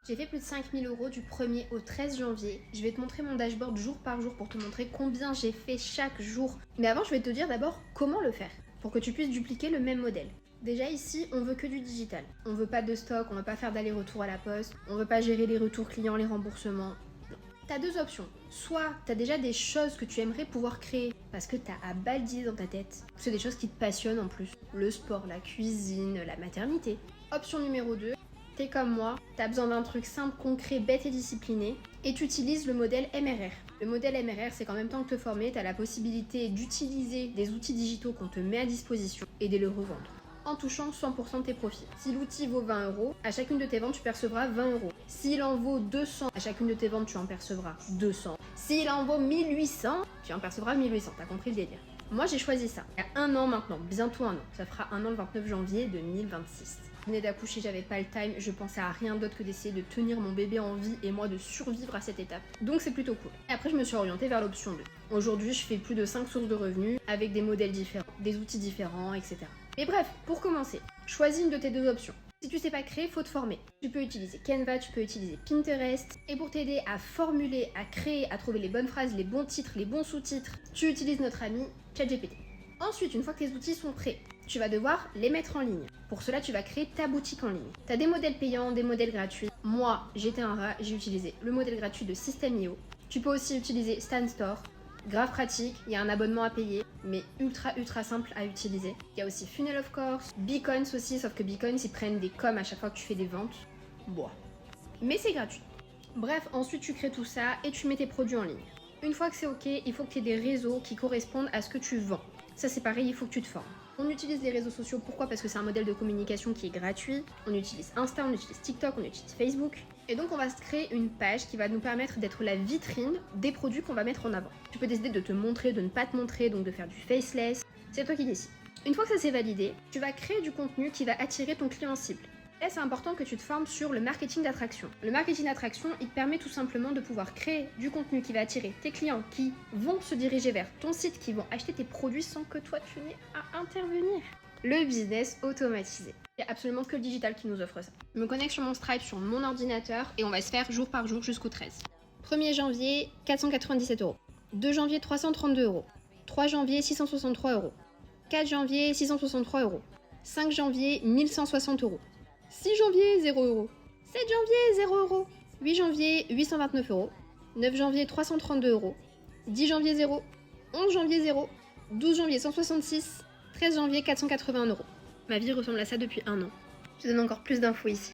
J'ai fait plus de 5 000 € du 1er au 13 janvier. Je vais te montrer mon dashboard jour par jour pour te montrer combien j'ai fait chaque jour. Mais avant, je vais te dire d'abord comment le faire pour que tu puisses dupliquer le même modèle. Déjà ici, on veut que du digital. On veut pas de stock, on veut pas faire d'aller-retour à la poste, on veut pas gérer les retours clients, les remboursements. T'as deux options. Soit t'as déjà des choses que tu aimerais pouvoir créer parce que t'as à balle d'idées dans ta tête. C'est des choses qui te passionnent en plus. Le sport, la cuisine, la maternité. Option numéro 2, t'es comme moi, t'as besoin d'un truc simple, concret, bête et discipliné et tu utilises le modèle MRR. Le modèle MRR, c'est qu'en même temps que te former, t'as la possibilité d'utiliser des outils digitaux qu'on te met à disposition et de les revendre en touchant 100% de tes profits. Si l'outil vaut 20 €, à chacune de tes ventes, tu percevras 20 €. S'il en vaut 200, à chacune de tes ventes, tu en percevras 200. S'il en vaut 1800, tu en percevras 1800. T'as compris le délire. Moi, j'ai choisi ça. Il y a un an maintenant, bientôt un an. Ça fera un an le 29 janvier 2026. Je venais d'accoucher, j'avais pas le time, je pensais à rien d'autre que d'essayer de tenir mon bébé en vie et moi de survivre à cette étape. Donc c'est plutôt cool. Et après, je me suis orientée vers l'option 2. Aujourd'hui, je fais plus de 5 sources de revenus avec des modèles différents, des outils différents, etc. Mais bref, pour commencer, choisis une de tes deux options. Si tu sais pas créer, faut te former. Tu peux utiliser Canva, tu peux utiliser Pinterest. Et pour t'aider à formuler, à créer, à trouver les bonnes phrases, les bons titres, les bons sous-titres, tu utilises notre ami ChatGPT. Ensuite, une fois que tes outils sont prêts, tu vas devoir les mettre en ligne. Pour cela, tu vas créer ta boutique en ligne. Tu as des modèles payants, des modèles gratuits. Moi, j'étais un rat, j'ai utilisé le modèle gratuit de System.io. Tu peux aussi utiliser Stan Store. Grave pratique, il y a un abonnement à payer, mais ultra simple à utiliser. Il y a aussi Funnel of Course, Beacons aussi, sauf que Beacons ils prennent des coms à chaque fois que tu fais des ventes. Bon. Mais c'est gratuit. Bref, ensuite tu crées tout ça et tu mets tes produits en ligne. Une fois que c'est ok, il faut que tu aies des réseaux qui correspondent à ce que tu vends. Ça c'est pareil, il faut que tu te formes. On utilise les réseaux sociaux, pourquoi? Parce que c'est un modèle de communication qui est gratuit. On utilise Insta, on utilise TikTok, on utilise Facebook. Et donc on va se créer une page qui va nous permettre d'être la vitrine des produits qu'on va mettre en avant. Tu peux décider de te montrer, de ne pas te montrer, donc de faire du faceless. C'est toi qui décides. Une fois que ça s'est validé, tu vas créer du contenu qui va attirer ton client cible. Là, c'est important que tu te formes sur le marketing d'attraction. Le marketing d'attraction, il te permet tout simplement de pouvoir créer du contenu qui va attirer tes clients qui vont se diriger vers ton site, qui vont acheter tes produits sans que toi tu n'aies à intervenir. Le business automatisé. Il n'y a absolument que le digital qui nous offre ça. Je me connecte sur mon Stripe sur mon ordinateur et on va se faire jour par jour jusqu'au 13. 1er janvier, 497 €. 2 janvier, 332 €. 3 janvier, 663 €. 4 janvier, 663 €. 5 janvier, 1160 €. 6 janvier, 0 €. 7 janvier, 0 €. 8 janvier, 829 €. 9 janvier, 332 €. 10 janvier, 0. 11 janvier, 0. 12 janvier, 166. 13 janvier, 481 €. Ma vie ressemble à ça depuis un an. Je te donne encore plus d'infos ici.